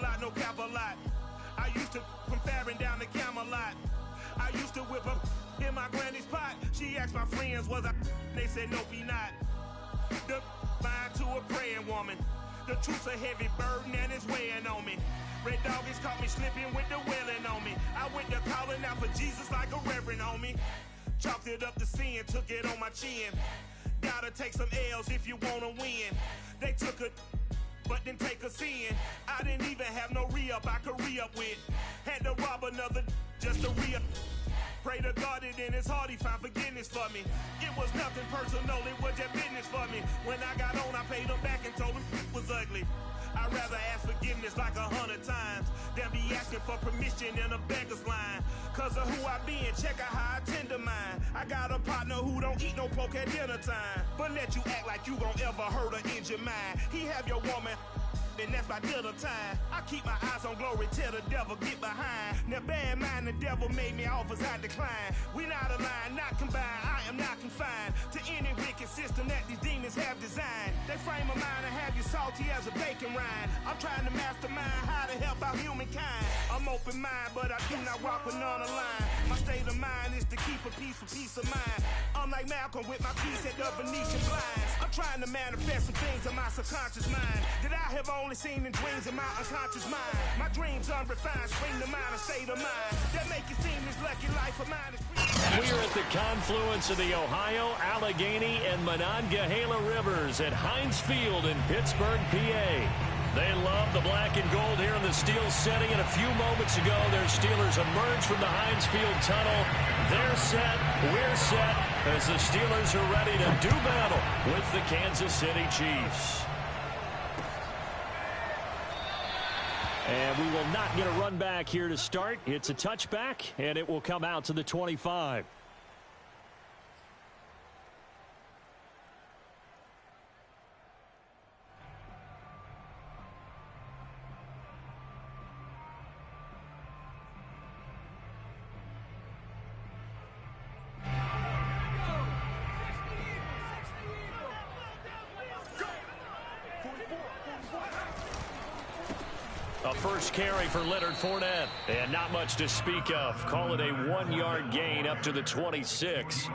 lot, no cap a lot. I used to from Farron down to Camelot. I used to whip up in my granny's pot. She asked my friends, was I? They said, nope, he not. The mind to a praying woman. The truth's a heavy burden and it's weighing on me. Red doggies caught me slipping with the wailing on me. I went to calling out for Jesus like a reverend on me. Chalked it up to sin, took it on my chin. Gotta take some L's if you wanna win. They took a but didn't take a sin. I didn't even have no re-up I could re-up with. Had to rob another just to re-up. Pray to God that in his heart he found forgiveness for me. It was nothing personal, it was just business for me. When I got on, I paid him back and told him it was ugly. I'd rather ask forgiveness like 100 times than be asking for permission in a beggar's line. Cause of who I be and check out how I tend to mine. I got a partner who don't eat no pork at dinner time, but let you act like you gon' ever hurt or injure mine. He have your woman and that's by dinner time. I keep my eyes on glory till the devil get behind. Now bad mind, the devil made me offers I decline. We not aligned, not combined, I am not confined to any wicked system that these demons have designed. They frame a mind and have you salty as a bacon rind. I'm trying to mastermind how to help out humankind. I'm open mind, but I do not walk with none aligned. My state of mind is to keep a peace for peace of mind. I'm like Malcolm with my piece at the Venetian blinds. I'm trying to manifest some things in my subconscious mind that I have only seen in dreams in my unconscious mind. My dreams unrefined, spring to mind, a state of mind that make it seem this lucky life of mine is we are at the confluence of the Ohio, Allegheny, and Monongahela Rivers at Heinz Field in Pittsburgh, PA. They love the black and gold here in the steel setting, and a few moments ago, their Steelers emerged from the Heinz Field tunnel. They're set, we're set, as the Steelers are ready to do battle with the Kansas City Chiefs. And we will not get a run back here to start. It's a touchback, and it will come out to the 25. A first carry for Leonard Fournette, and not much to speak of. Call it a 1-yard gain up to the 26.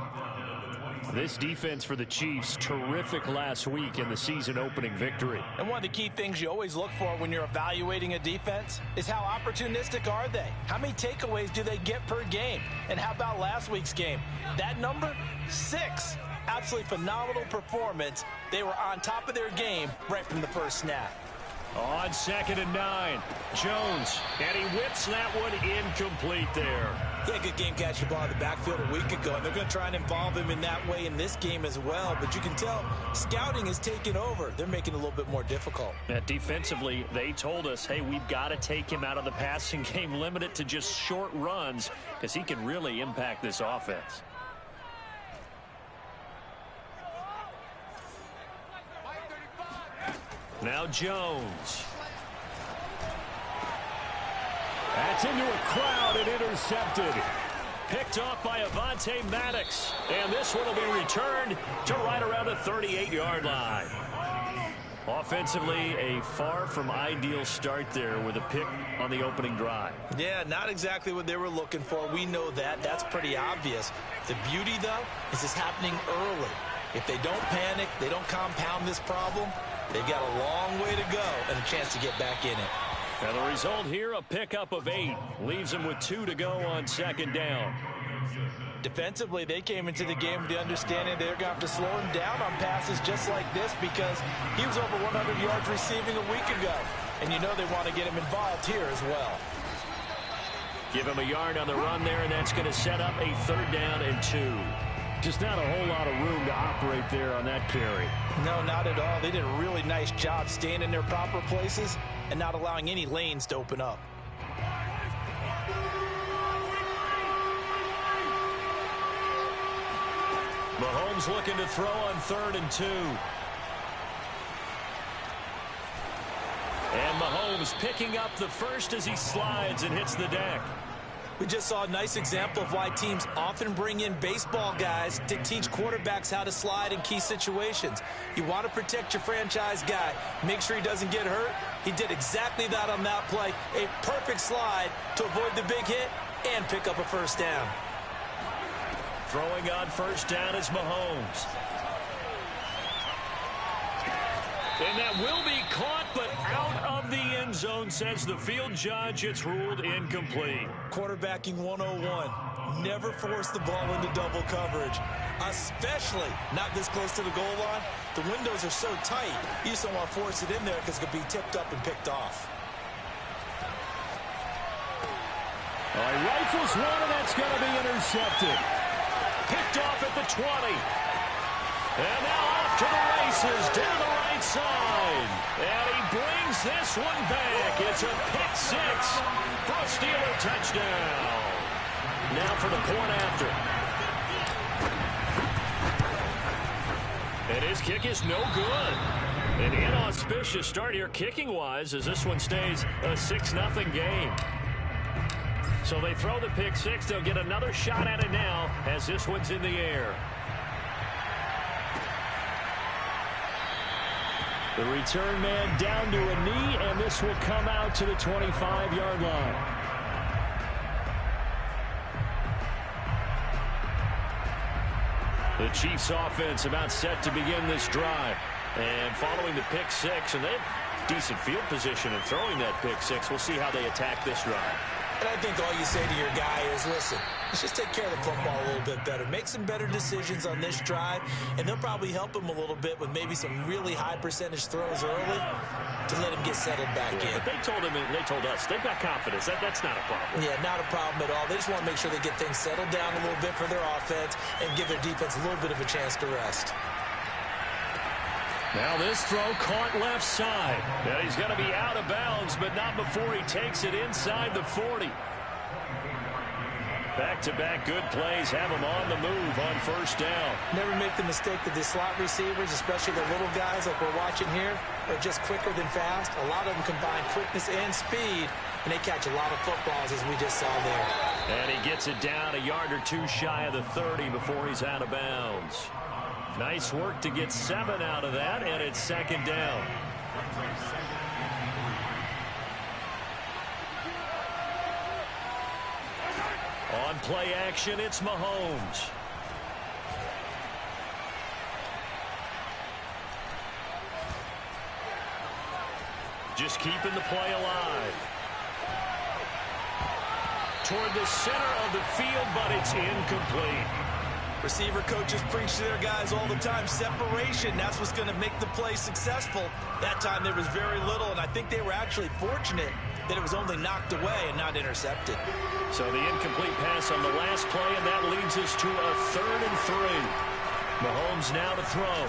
This defense for the Chiefs, terrific last week in the season-opening victory. And one of the key things you always look for when you're evaluating a defense is how opportunistic are they? How many takeaways do they get per game? And how about last week's game? That number? 6. Absolutely phenomenal performance. They were on top of their game right from the first snap. On 2nd and 9, Jones, and he whips that one incomplete there. Yeah, good game catching the ball in the backfield a week ago, and they're going to try and involve him in that way in this game as well. But you can tell scouting is taking over. They're making it a little bit more difficult. Defensively, they told us, hey, we've got to take him out of the passing game, limit it to just short runs, because he can really impact this offense. Now Jones. That's into a crowd and intercepted. Picked off by Avonte Maddox. And this one will be returned to right around the 38-yard line. Offensively, a far from ideal start there with a pick on the opening drive. Yeah, not exactly what they were looking for. We know that. That's pretty obvious. The beauty, though, is it's happening early. If they don't panic, they don't compound this problem, they've got a long way to go and a chance to get back in it. And the result here, a pickup of 8. Leaves them with 2 to go on 2nd down. Defensively, they came into the game with the understanding they're going to have to slow him down on passes just like this because he was over 100 yards receiving a week ago. And you know they want to get him involved here as well. Give him a yard on the run there, and that's going to set up a 3rd down and 2. Just not a whole lot of room to operate there on that carry. No, not at all. They did a really nice job staying in their proper places and not allowing any lanes to open up. Mahomes looking to throw on 3rd and 2. And Mahomes picking up the first as he slides and hits the deck. We just saw a nice example of why teams often bring in baseball guys to teach quarterbacks how to slide in key situations. You want to protect your franchise guy. Make sure he doesn't get hurt. He did exactly that on that play. A perfect slide to avoid the big hit and pick up a first down. Throwing on first down is Mahomes. And that will be caught, but out of the end zone, says the field judge. It's ruled incomplete. Quarterbacking 101. Never force the ball into double coverage, especially not this close to the goal line. The windows are so tight, you just don't want to force it in there because it could be tipped up and picked off. All right, rifles one, and that's going to be intercepted. Picked off at the 20. And now off to the races, down the right side. And he brings this one back. It's a pick six for a Steeler touchdown. Now for the point after. And his kick is no good. An inauspicious start here kicking-wise as this one stays a 6-0 game. So they throw the pick six. They'll get another shot at it now as this one's in the air. The return man down to a knee, and this will come out to the 25-yard line. The Chiefs offense about set to begin this drive. And following the pick six, and they have decent field position in throwing that pick six. We'll see how they attack this drive. And I think all you say to your guy is, listen, let's just take care of the football a little bit better. Make some better decisions on this drive, and they'll probably help him a little bit with maybe some really high percentage throws early to let him get settled back in. But they told him, and they told us, they've got confidence. That's not a problem. Yeah, not a problem at all. They just want to make sure they get things settled down a little bit for their offense and give their defense a little bit of a chance to rest. Now this throw caught left side. Now he's going to be out of bounds, but not before he takes it inside the 40. Back-to-back good plays have him on the move on first down. Never make the mistake that the slot receivers, especially the little guys like we're watching here, are just quicker than fast. A lot of them combine quickness and speed, and they catch a lot of footballs, as we just saw there. And he gets it down a yard or two shy of the 30 before he's out of bounds. Nice work to get 7 out of that, and it's second down. On play action, it's Mahomes. Just keeping the play alive. Toward the center of the field, but it's incomplete. Receiver coaches preach to their guys all the time. Separation, that's what's going to make the play successful. That time there was very little, and I think they were actually fortunate that it was only knocked away and not intercepted. So the incomplete pass on the last play, and that leads us to a 3rd and 3. Mahomes now to throw.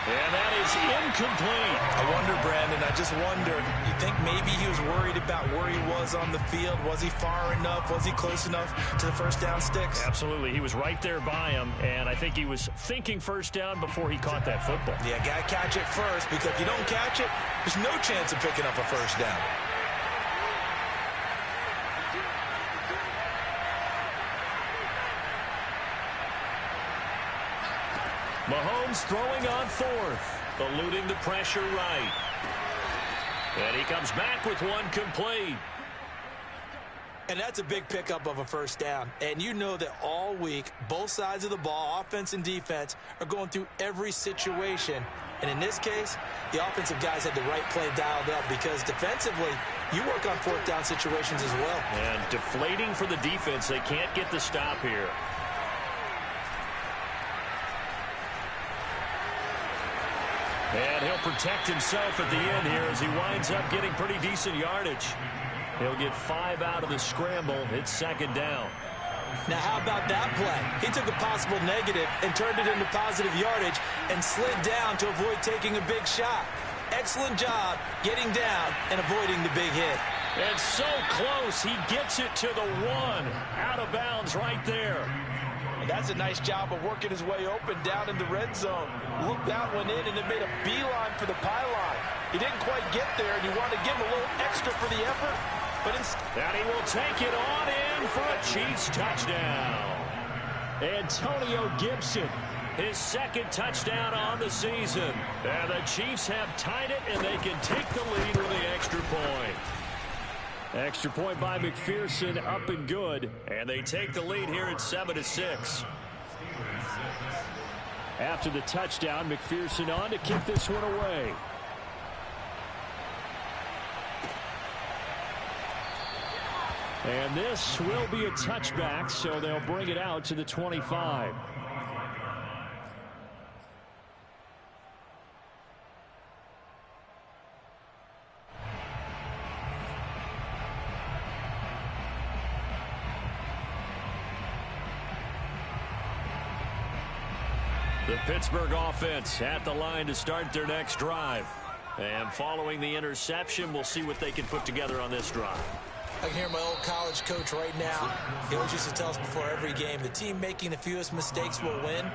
And that is incomplete. I wonder, Brandon, I just wonder, you think maybe he was worried about where he was on the field? Was he far enough? Was he close enough to the first down sticks? Absolutely. He was right there by him, and I think he was thinking first down before he caught that football. Yeah, got to catch it first, because if you don't catch it, there's no chance of picking up a first down. Mahomes throwing on 4th, eluding the pressure right. And he comes back with one complete. And that's a big pickup of a first down. And you know that all week, both sides of the ball, offense and defense, are going through every situation. And in this case, the offensive guys had the right play dialed up, because defensively, you work on 4th down situations as well. And deflating for the defense. They can't get the stop here. And he'll protect himself at the end here as he winds up getting pretty decent yardage. He'll get 5 out of the scramble. It's second down. Now, how about that play? He took a possible negative and turned it into positive yardage and slid down to avoid taking a big shot. Excellent job getting down and avoiding the big hit. And so close, he gets it to the 1. Out of bounds right there. And that's a nice job of working his way open down in the red zone. Looked that one in and then made a beeline for the pylon. He didn't quite get there, and you want to give him a little extra for the effort. And he will take it on in for a Chiefs touchdown. Antonio Gibson, his second touchdown on the season. And the Chiefs have tied it, and they can take the lead with the extra point. Extra point by McPherson, up and good. And they take the lead here at 7-6. After the touchdown, McPherson on to kick this one away. And this will be a touchback, so they'll bring it out to the 25. The Pittsburgh offense at the line to start their next drive. And following the interception, we'll see what they can put together on this drive. I can hear my old college coach right now. He always used to tell us before every game, the team making the fewest mistakes will win.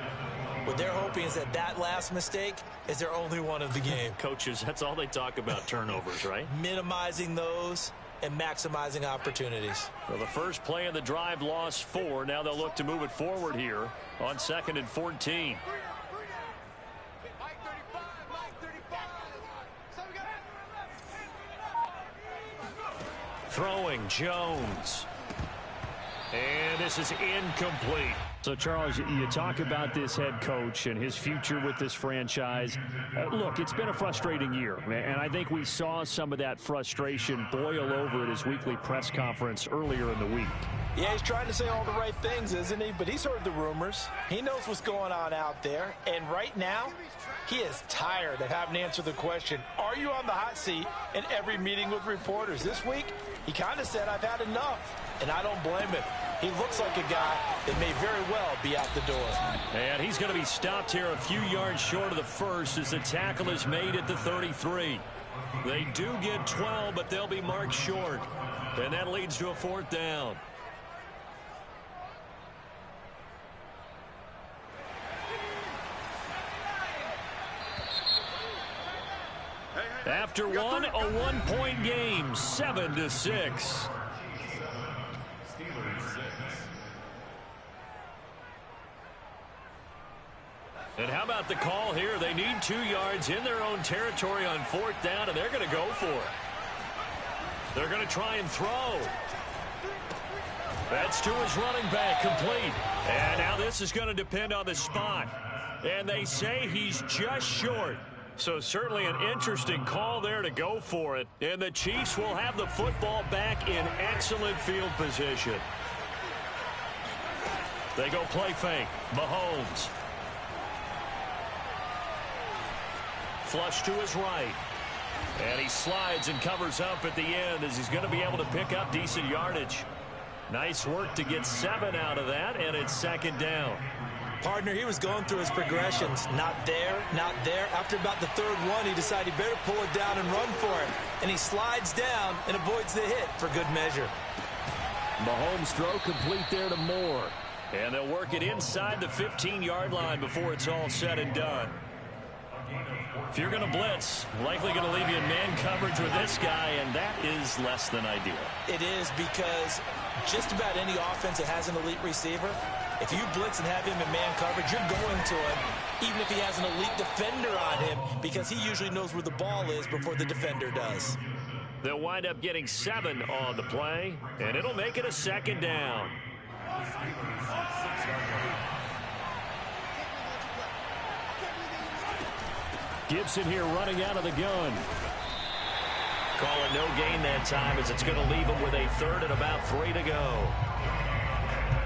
What they're hoping is that last mistake is their only one of the game. Coaches, that's all they talk about, turnovers, right? Minimizing those and maximizing opportunities. Well, the first play of the drive lost 4. Now they'll look to move it forward here on 2nd and 14. Throwing Jones. And this is incomplete. So, Charles, you talk about this head coach and his future with this franchise. Look, it's been a frustrating year, and I think we saw some of that frustration boil over at his weekly press conference earlier in the week. Yeah, he's trying to say all the right things, isn't he? But he's heard the rumors. He knows what's going on out there. And right now, he is tired of having to answer the question, are you on the hot seat in every meeting with reporters? This week, he kind of said, I've had enough. And I don't blame him. He looks like a guy that may very well be out the door. And he's going to be stopped here a few yards short of the first as the tackle is made at the 33. They do get 12, but they'll be marked short. And that leads to a 4th down. After one, a 1-point game, 7-6. And how about the call here? They need 2 yards in their own territory on 4th down, and they're going to go for it. They're going to try and throw. That's to his running back, complete. And now this is going to depend on the spot. And they say he's just short. So certainly an interesting call there to go for it. And the Chiefs will have the football back in excellent field position. They go play fake. Mahomes. Flush to his right. And he slides and covers up at the end as he's going to be able to pick up decent yardage. Nice work to get 7 out of that, and it's 2nd down. Partner, he was going through his progressions. Not there, not there. After about the 3rd one, he decided he better pull it down and run for it. And he slides down and avoids the hit for good measure. Mahomes' throw complete there to Moore. And they'll work it inside the 15-yard line before it's all said and done. If you're going to blitz, likely going to leave you in man coverage with this guy, and that is less than ideal. It is, because just about any offense that has an elite receiver, if you blitz and have him in man coverage, you're going to him, even if he has an elite defender on him, because he usually knows where the ball is before the defender does. They'll wind up getting 7 on the play, and it'll make it a 2nd down. Gibson here running out of the gun. Call it no gain that time, as it's going to leave him with a 3rd and about 3 to go.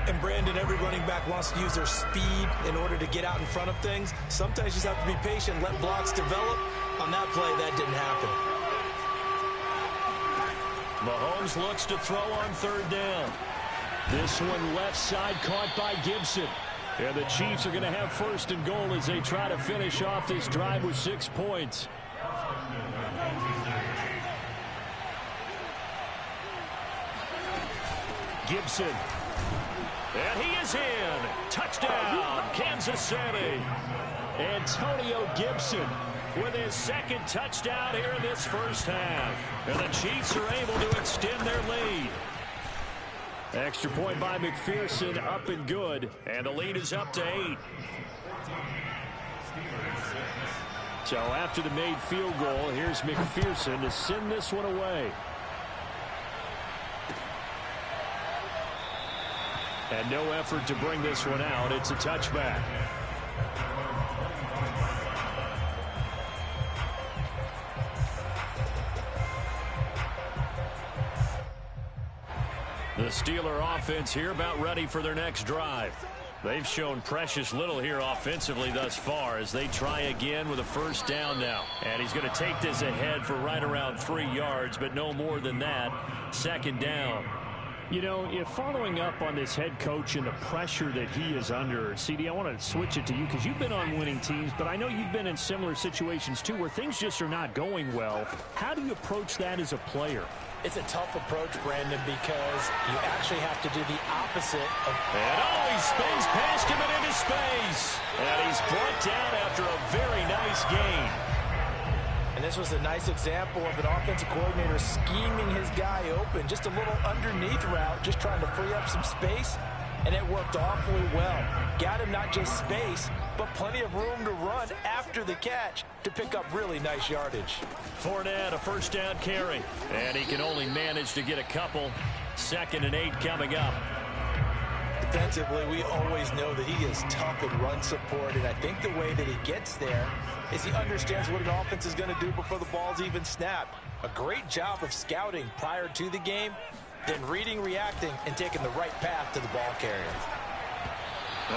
And Brandon, every running back wants to use their speed in order to get out in front of things. Sometimes you just have to be patient, let blocks develop. On that play, that didn't happen. Mahomes looks to throw on 3rd down. This one left side caught by Gibson. And the Chiefs are going to have 1st and goal as they try to finish off this drive with 6 points. Gibson. And he is in. Touchdown, Kansas City. Antonio Gibson with his second touchdown here in this first half. And the Chiefs are able to extend their lead. Extra point by McPherson, up and good. And the lead is up to 8. So after the made field goal, here's McPherson to send this one away. And no effort to bring this one out. It's a touchback. The Steeler offense here about ready for their next drive. They've shown precious little here offensively thus far as they try again with a first down now. And he's going to take this ahead for right around 3 yards, but no more than that. Second down. You know, if following up on this head coach and the pressure that he is under, CD, I want to switch it to you because you've been on winning teams, but I know you've been in similar situations too where things just are not going well. How do you approach that as a player? It's a tough approach, Brandon, because you actually have to do the opposite of... And he spins past him and into space. And he's brought down after a very nice gain. And this was a nice example of an offensive coordinator scheming his guy open. Just a little underneath route, just trying to free up some space. And it worked awfully well. Got him not just space, but plenty of room to run after the catch to pick up really nice yardage. Fournette, a first down carry. And he can only manage to get a couple. 2nd and 8 coming up. Defensively, we always know that he is tough in run support, and I think the way that he gets there is he understands what an offense is going to do before the ball's even snapped. A great job of scouting prior to the game, then reading, reacting, and taking the right path to the ball carrier.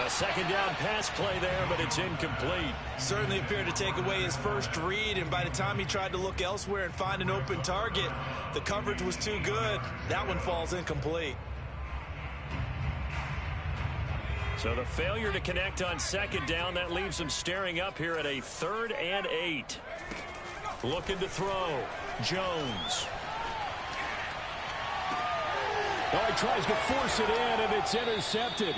A second down pass play there, but it's incomplete. Certainly appeared to take away his first read, and by the time he tried to look elsewhere and find an open target, the coverage was too good. That one falls incomplete. So the failure to connect on second down, that leaves him staring up here at a 3rd and 8. Looking to throw. Jones. Oh, he tries to force it in, and it's intercepted.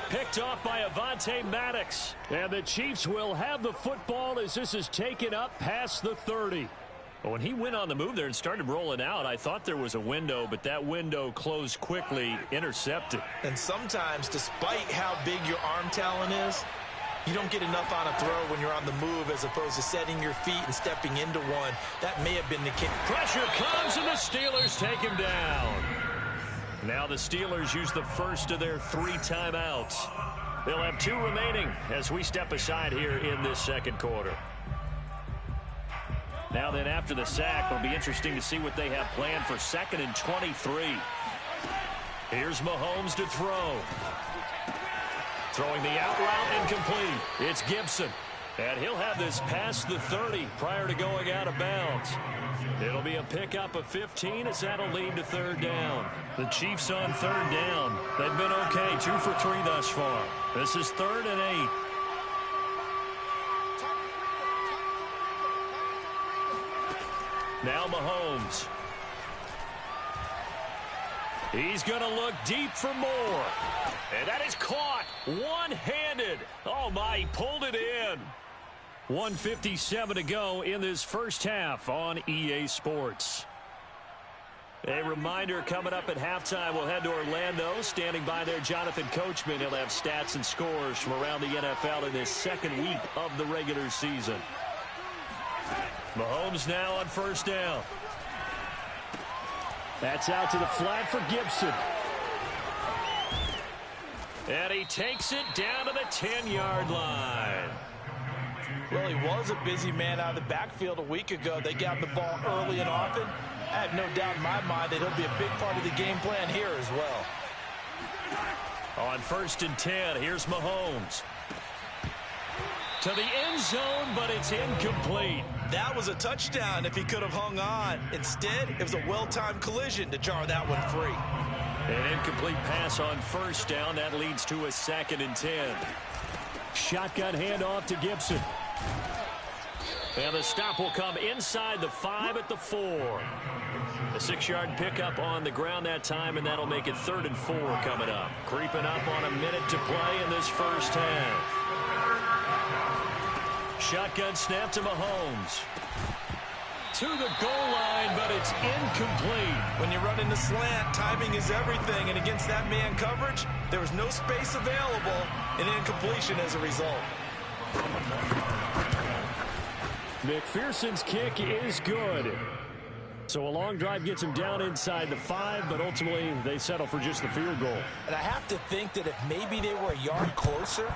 Picked off by Avonte Maddox. And the Chiefs will have the football as this is taken up past the 30. Well, when he went on the move there and started rolling out, I thought there was a window, but that window closed quickly, intercepted. And sometimes, despite how big your arm talent is, you don't get enough on a throw when you're on the move as opposed to setting your feet and stepping into one. That may have been the case. Pressure comes, and the Steelers take him down. Now the Steelers use the first of their 3 timeouts. They'll have 2 remaining as we step aside here in this second quarter. Now then, after the sack, it'll be interesting to see what they have planned for 2nd and 23. Here's Mahomes to throw. Throwing the out route, incomplete. It's Gibson. And he'll have this past the 30 prior to going out of bounds. It'll be a pickup of 15 as that'll lead to 3rd down. The Chiefs on 3rd down. They've been okay, 2 for 3 thus far. This is 3rd and 8. Now Mahomes. He's going to look deep for more. And that is caught one-handed. Oh, my, he pulled it in. 1:57 to go in this first half on EA Sports. A reminder, coming up at halftime, we'll head to Orlando. Standing by there, Jonathan Coachman. He'll have stats and scores from around the NFL in this 2nd week of the regular season. Mahomes now on 1st down. That's out to the flat for Gibson. And he takes it down to the 10-yard line. Well, he was a busy man out of the backfield a week ago. They got the ball early and often. I have no doubt in my mind that he'll be a big part of the game plan here as well. On 1st and 10, here's Mahomes. To the end zone, but it's incomplete. That was a touchdown if he could have hung on. Instead, it was a well-timed collision to jar that one free. An incomplete pass on 1st down. That leads to a 2nd and 10. Shotgun handoff to Gibson. And the stop will come inside the 5 at the 4. A 6-yard pickup on the ground that time, and that'll make it 3rd and 4 coming up. Creeping up on a minute to play in this first half. Shotgun snap to Mahomes. To the goal line, but it's incomplete. When you run in the slant, timing is everything, and against that man coverage, there was no space available, and incompletion as a result. McPherson's kick is good. So a long drive gets him down inside the 5, but ultimately they settle for just the field goal. And I have to think that if maybe they were a yard closer,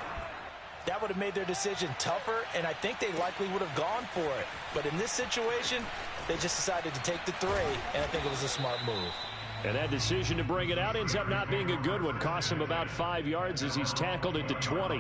that would have made their decision tougher, and I think they likely would have gone for it. But in this situation, they just decided to take the 3, and I think it was a smart move. And that decision to bring it out ends up not being a good one. Costs him about 5 yards as he's tackled at the 20.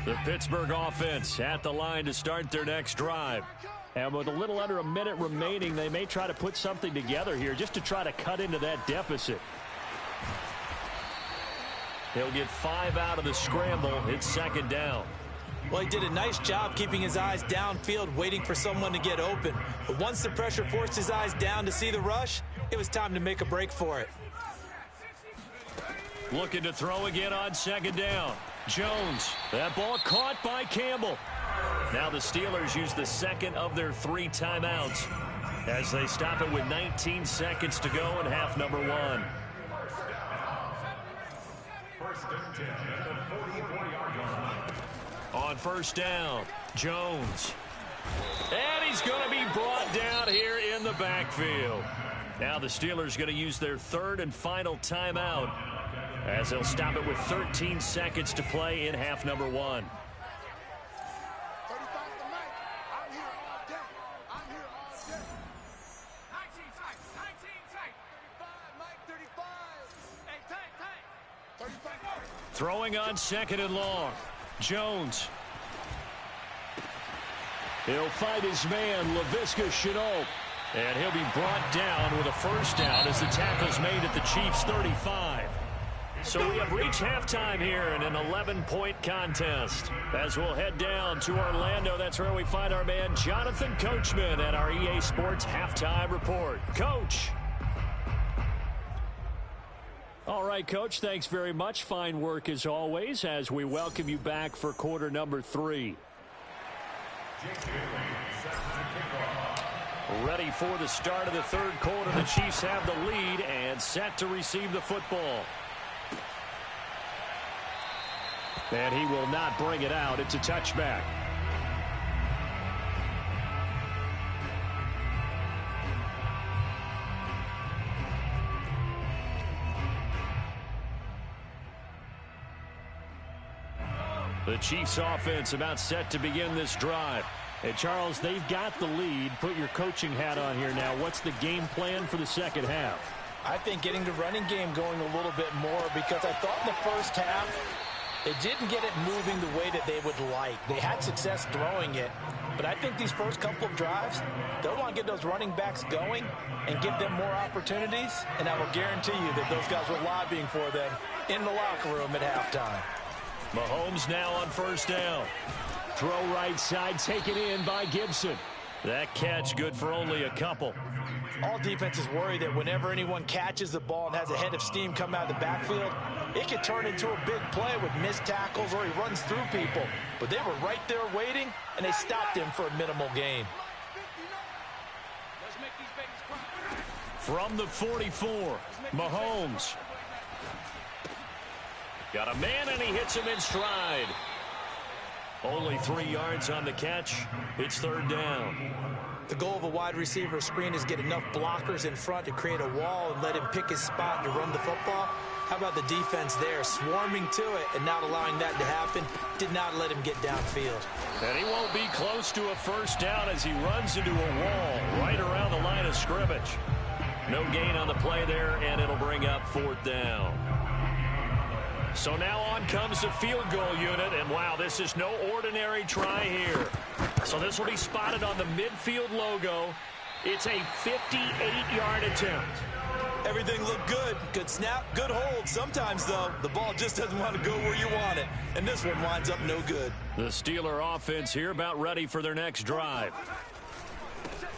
The Pittsburgh offense at the line to start their next drive. And with a little under a minute remaining, they may try to put something together here just to try to cut into that deficit. He'll get 5 out of the scramble. It's second down. Well, he did a nice job keeping his eyes downfield, waiting for someone to get open. But once the pressure forced his eyes down to see the rush, it was time to make a break for it. Looking to throw again on second down. Jones. That ball caught by Campbell. Now the Steelers use the second of their 3 timeouts as they stop it with 19 seconds to go in half number 1. On first down, Jones. And he's going to be brought down here in the backfield. Now the Steelers going to use their 3rd and final timeout as they'll stop it with 13 seconds to play in half number 1. Throwing on second and long. Jones. He'll fight his man, Laviska Shenault. And he'll be brought down with a first down as the tackle's made at the Chiefs' 35. So we have reached halftime here in an 11-point contest. As we'll head down to Orlando, that's where we find our man Jonathan Coachman at our EA Sports Halftime Report. Coach. All right, Coach, thanks very much. Fine work as always as we welcome you back for quarter number 3. Ready for the start of the 3rd quarter. The Chiefs have the lead and set to receive the football. And he will not bring it out. It's a touchback. The Chiefs offense about set to begin this drive. Hey, Charles, they've got the lead. Put your coaching hat on here now. What's the game plan for the second half? I think getting the running game going a little bit more, because I thought in the first half they didn't get it moving the way that they would like. They had success throwing it, but I think these first couple of drives, they'll want to get those running backs going and give them more opportunities, and I will guarantee you that those guys were lobbying for them in the locker room at halftime. Mahomes now on first down. Throw right side, taken in by Gibson. That catch good for only a couple. All defenses worry that whenever anyone catches the ball and has a head of steam come out of the backfield, it could turn into a big play with missed tackles or he runs through people. But they were right there waiting, and they stopped him for a minimal gain. From the 44, Mahomes. Got a man, and he hits him in stride. Only 3 yards on the catch. It's 3rd down. The goal of a wide receiver screen is get enough blockers in front to create a wall and let him pick his spot to run the football. How about the defense there, swarming to it and not allowing that to happen? Did not let him get downfield. And he won't be close to a first down as he runs into a wall right around the line of scrimmage. No gain on the play there, and it'll bring up 4th down. So now on comes the field goal unit, and wow, this is no ordinary try here. So this will be spotted on the midfield logo. It's a 58-yard attempt. Everything looked good. Good snap, good hold. Sometimes, though, the ball just doesn't want to go where you want it. And this one winds up no good. The Steeler offense here about ready for their next drive.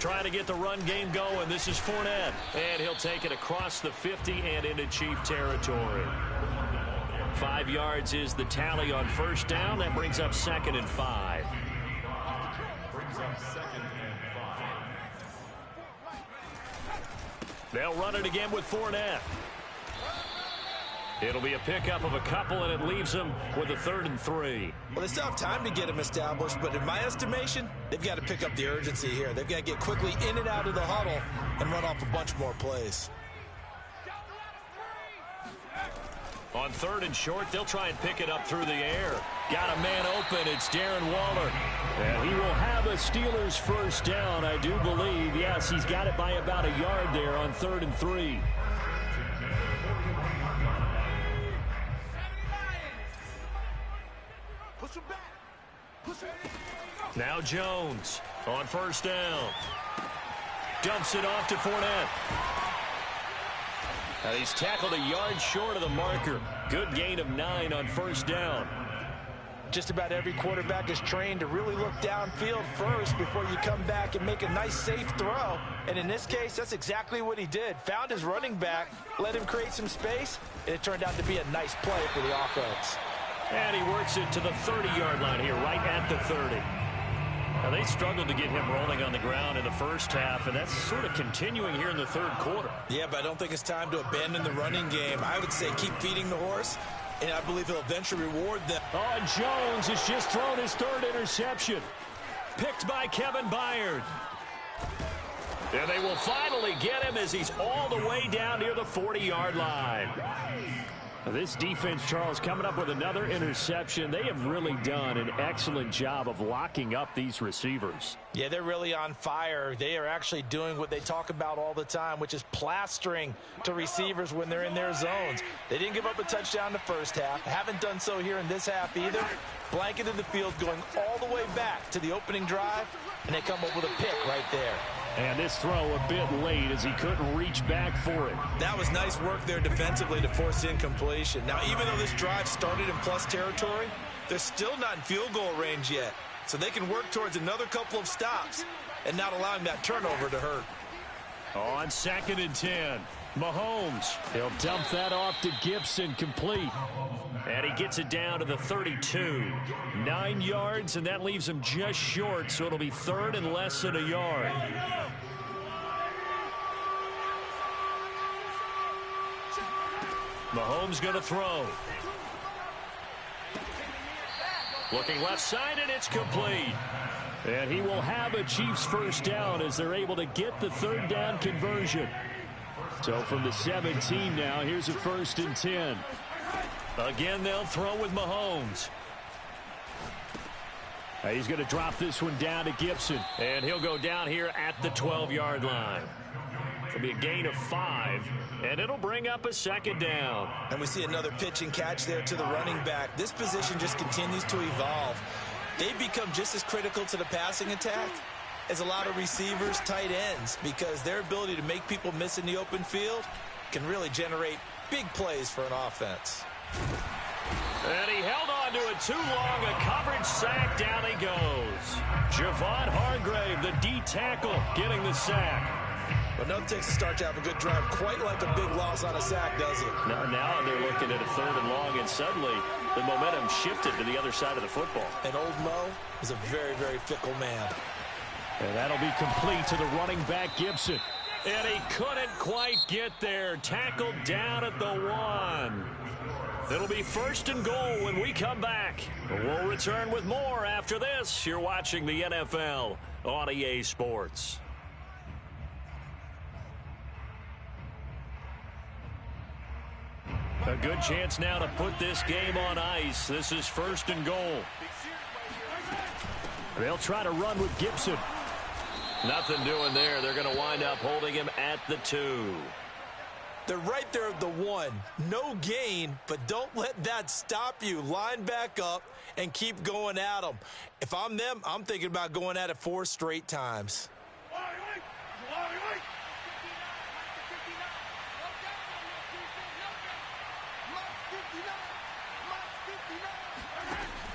Trying to get the run game going. This is Fournette. And he'll take it across the 50 and into Chief territory. 5 yards is the tally on first down. That brings up 2nd and 5. They'll run it again with Fournette. It'll be a pickup of a couple, and it leaves them with a 3rd and 3. Well, they still have time to get him established, but in my estimation, they've got to pick up the urgency here. They've got to get quickly in and out of the huddle and run off a bunch more plays. On 3rd and short, they'll try and pick it up through the air. Got a man open. It's Darren Waller. And he will have a Steelers first down, I do believe. Yes, he's got it by about a yard there on 3rd and 3. Now Jones on first down. Dumps it off to Fournette. And he's tackled a yard short of the marker. Good gain of 9 on first down. Just about every quarterback is trained to really look downfield first before you come back and make a nice, safe throw. And in this case, that's exactly what he did. Found his running back, let him create some space, and it turned out to be a nice play for the offense. And he works it to the 30-yard line here, right at the 30. Now, they struggled to get him rolling on the ground in the first half, and that's sort of continuing here in the 3rd quarter. Yeah, but I don't think it's time to abandon the running game. I would say keep feeding the horse, and I believe he'll eventually reward them. Oh, and Jones has just thrown his 3rd interception. Picked by Kevin Byard. And they will finally get him as he's all the way down near the 40-yard line. This defense, Charles, coming up with another interception. They have really done an excellent job of locking up these receivers. Yeah, they're really on fire. They are actually doing what they talk about all the time, which is plastering to receivers when they're in their zones. They didn't give up a touchdown the first half. Haven't done so here in this half either. Blanketed the field going all the way back to the opening drive, and they come up with a pick right there. And this throw a bit late as he couldn't reach back for it. That was nice work there defensively to force incompletion. Now, even though this drive started in plus territory, they're still not in field goal range yet. So they can work towards another couple of stops and not allowing that turnover to hurt. On 2nd and 10, Mahomes. He'll dump that off to Gibson, complete. And he gets it down to the 32. 9 yards, and that leaves him just short, so it'll be 3rd and less than a yard. Mahomes going to throw. Looking left side, and it's complete. And he will have a Chiefs first down as they're able to get the 3rd down conversion. So from the 17 now, here's a 1st and 10. Again, they'll throw with Mahomes. He's going to drop this one down to Gibson. And he'll go down here at the 12-yard line. It'll be a gain of 5, and it'll bring up a 2nd down. And we see another pitch and catch there to the running back. This position just continues to evolve. They become just as critical to the passing attack as a lot of receivers, tight ends, because their ability to make people miss in the open field can really generate big plays for an offense. And he held on to it too long. A coverage sack. Down he goes. Javon Hargrave, the D tackle, getting the sack. But nothing takes a start to have a good drive quite like a big loss on a sack, does it? Now they're looking at a 3rd and long, and suddenly the momentum shifted to the other side of the football. And old Mo is a very, very fickle man. And that'll be complete to the running back, Gibson. And he couldn't quite get there. Tackled down at the 1. It'll be 1st and goal when we come back. We'll return with more after this. You're watching the NFL on EA Sports. A good chance now to put this game on ice. This is 1st and goal. They'll try to run with Gibson. Nothing doing there. They're going to wind up holding him at the 2. They're right there at the 1. No gain, but don't let that stop you. Line back up and keep going at them. If I'm them, I'm thinking about going at it 4 straight times.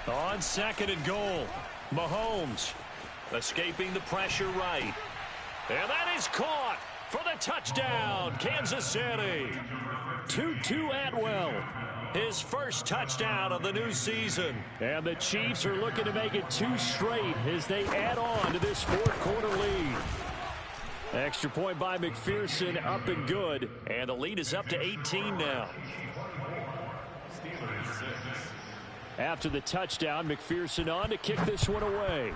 On second and goal, Mahomes escaping the pressure right. And that is caught for the touchdown, Kansas City. Tutu Atwell. His first touchdown of the new season. And the Chiefs are looking to make it 2 straight as they add on to this fourth-quarter lead. Extra point by McPherson, up and good. And the lead is up to 18 now. After the touchdown, McPherson on to kick this one away.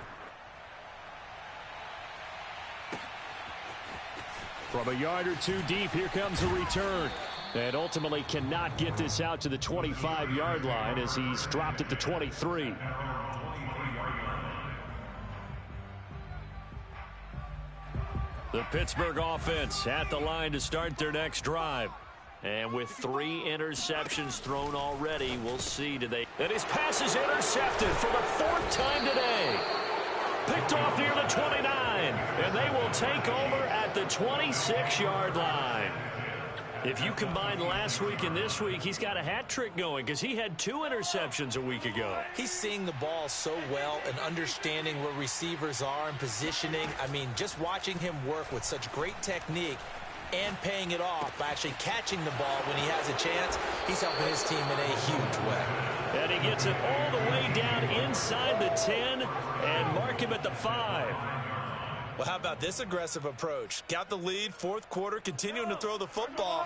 From a yard or two deep, here comes a return. And ultimately cannot get this out to the 25-yard line as he's dropped at the 23. The Pittsburgh offense at the line to start their next drive. And with 3 interceptions thrown already, we'll see today. And his pass is intercepted for the 4th time today. Picked off near the 29. And they will take over at the 26-yard line. If you combine last week and this week, he's got a hat trick going because he had 2 interceptions a week ago. He's seeing the ball so well and understanding where receivers are and positioning. I mean, just watching him work with such great technique and paying it off by actually catching the ball when he has a chance, he's helping his team in a huge way. And he gets it all the way down inside the 10 and mark him at the 5. Well, how about this aggressive approach? Got the lead, 4th quarter, continuing to throw the football.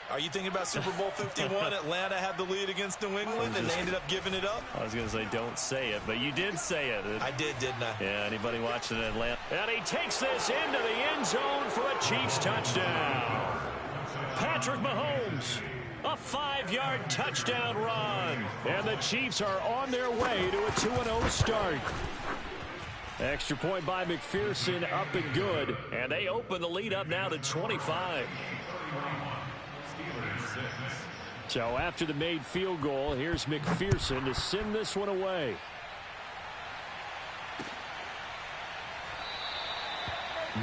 Are you thinking about Super Bowl 51? Atlanta had the lead against New England, and they ended up giving it up? I was going to say don't say it, but you did say it. I did, didn't I? Yeah, anybody watching Atlanta? And he takes this into the end zone for a Chiefs touchdown. Patrick Mahomes, a 5-yard touchdown run. And the Chiefs are on their way to a 2-0 start. Extra point by McPherson, up and good. And they open the lead up now to 25. So after the made field goal, here's McPherson to send this one away.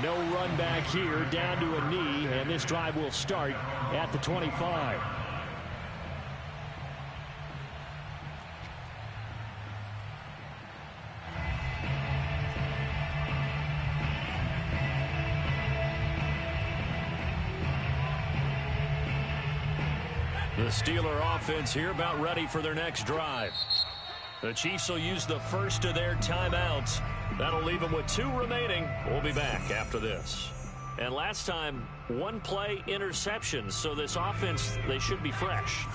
No run back here, down to a knee, and this drive will start at the 25. The Steeler offense here about ready for their next drive. The Chiefs will use the first of their timeouts. That'll leave them with 2 remaining. We'll be back after this. And last time, 1 play interceptions, so this offense, they should be fresh.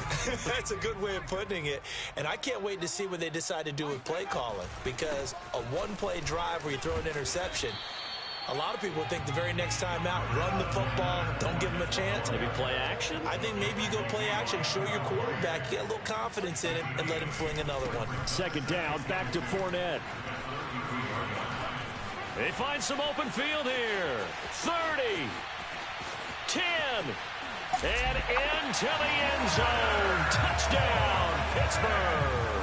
That's a good way of putting it. And I can't wait to see what they decide to do with play calling, because a 1-play drive where you throw an interception, a lot of people think the very next time out, run the football, don't give them a chance. Maybe play action? I think maybe you go play action, show your quarterback, get a little confidence in him, and let him fling another one. 2nd down, back to Fournette. They find some open field here. 30, 10, and into the end zone. Touchdown, Pittsburgh.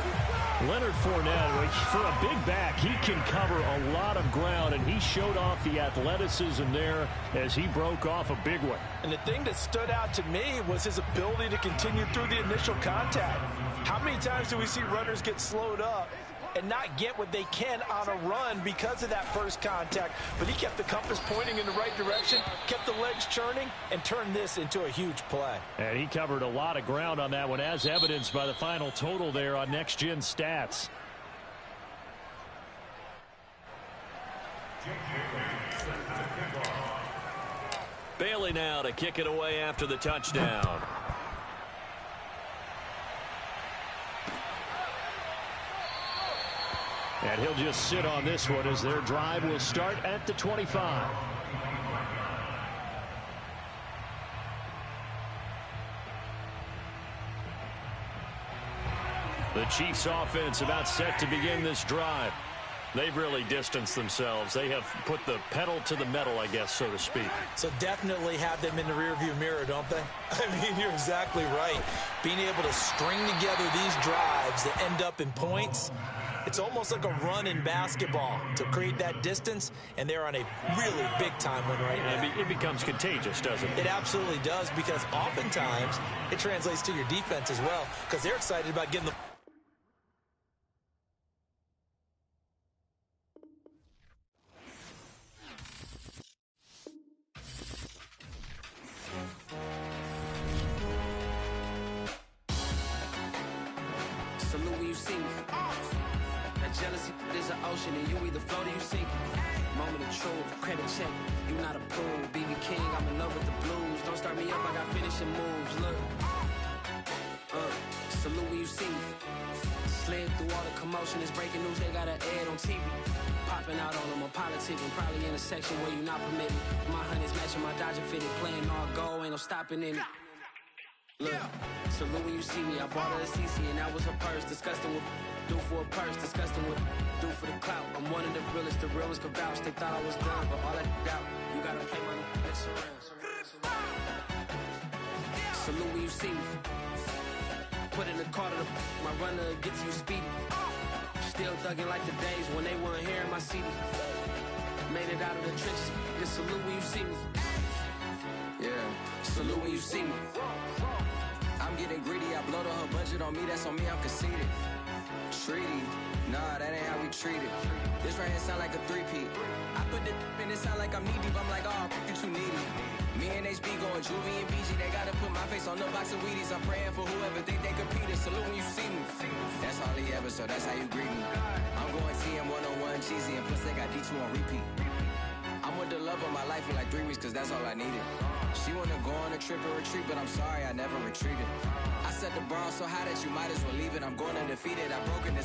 Leonard Fournette, for a big back, he can cover a lot of ground, and he showed off the athleticism there as he broke off a big one. And the thing that stood out to me was his ability to continue through the initial contact. How many times do we see runners get slowed up and not get what they can on a run because of that first contact? But he kept the compass pointing in the right direction, kept the legs churning, and turned this into a huge play. And he covered a lot of ground on that one, as evidenced by the final total there on Next Gen Stats. Bailey now to kick it away after the touchdown. And he'll just sit on this one as their drive will start at the 25. The Chiefs offense about set to begin this drive. They've really distanced themselves. They have put the pedal to the metal, I guess, so to speak. So definitely have them in the rearview mirror, don't they? I mean, you're exactly right. Being able to string together these drives that end up in points, it's almost like a run in basketball to create that distance, and they're on a really big-time one right now. It becomes contagious, doesn't it? It absolutely does, because oftentimes it translates to your defense as well, because they're excited about getting the Salute when you see me. That jealousy is an ocean, and you either float or you sink. Moment of truth, credit check, you not approved. BB King, I'm in love with the blues. Don't start me up, I got finishing moves. Look, salute when you see me. Slid through all the commotion, it's breaking news, they got an ad on TV. Popping out on them, I'm politicking, probably in a section where you not permitted. My honey's matching my Dodger fitted, playing all gold, ain't no stopping in it. Look, salute when you see me, I bought her a CC and that was her purse. Disgusting with do for a purse, disgusting with do for the clout. I'm one of the realest could vouch. They thought I was done, but all that out. You gotta play my next around. Salute when you see me. Put in the car to my runner gets you speedy. Still thugging like the days when they weren't hearing my CD. Made it out of the trenches. Just salute when you see me. Yeah, salute when you see me. I'm getting greedy, I blow the whole budget on me, that's on me, I'm conceited. Treaty, nah, that ain't how we treat it. This right here sound like a three-peat. I put the in it sound like I'm knee-deep, I'm like, oh, you too needy. Me and HB going Juvie and BG, they gotta put my face on the box of Wheaties. I'm praying for whoever think they competed. Salute when you see me. That's all he ever, so that's how you greet me. I'm going TM 101 cheesy, and plus they got D2 on repeat. I'm with the love of my life for like 3 weeks, cause that's all I needed. She wanna go on a trip or retreat, but I'm sorry, I never retreated. I set the bar so high that you might as well leave it. I'm going undefeated, I've broken this.